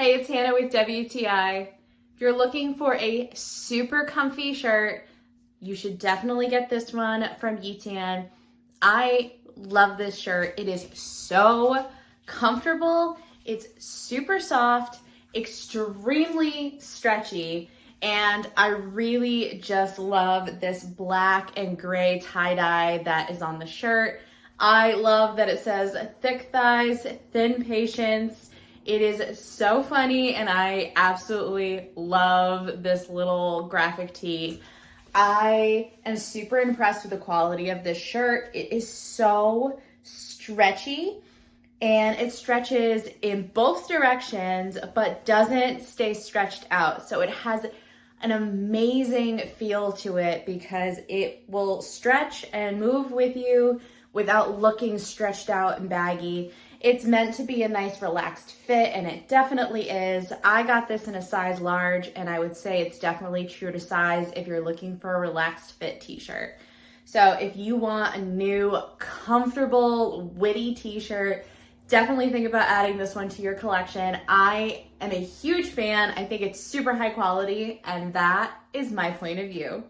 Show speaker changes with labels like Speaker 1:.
Speaker 1: Hey, it's Hannah with WTI. If you're looking for a super comfy shirt, you should definitely get this one from YITAN. I love this shirt. It is so comfortable. It's super soft, extremely stretchy, and I really just love this black and gray tie-dye that is on the shirt. I love that it says thick thighs, thin patience. It is so funny, and I absolutely love this little graphic tee. I am super impressed with the quality of this shirt. It is so stretchy, and it stretches in both directions, but doesn't stay stretched out. So it has an amazing feel to it because it will stretch and move with you without looking stretched out and baggy. It's meant to be a nice relaxed fit, and it definitely is. I got this in a size large, and I would say it's definitely true to size if you're looking for a relaxed fit t-shirt. So if you want a new, comfortable, witty t-shirt, definitely think about adding this one to your collection. I am a huge fan. I think it's super high quality, and that is my point of view.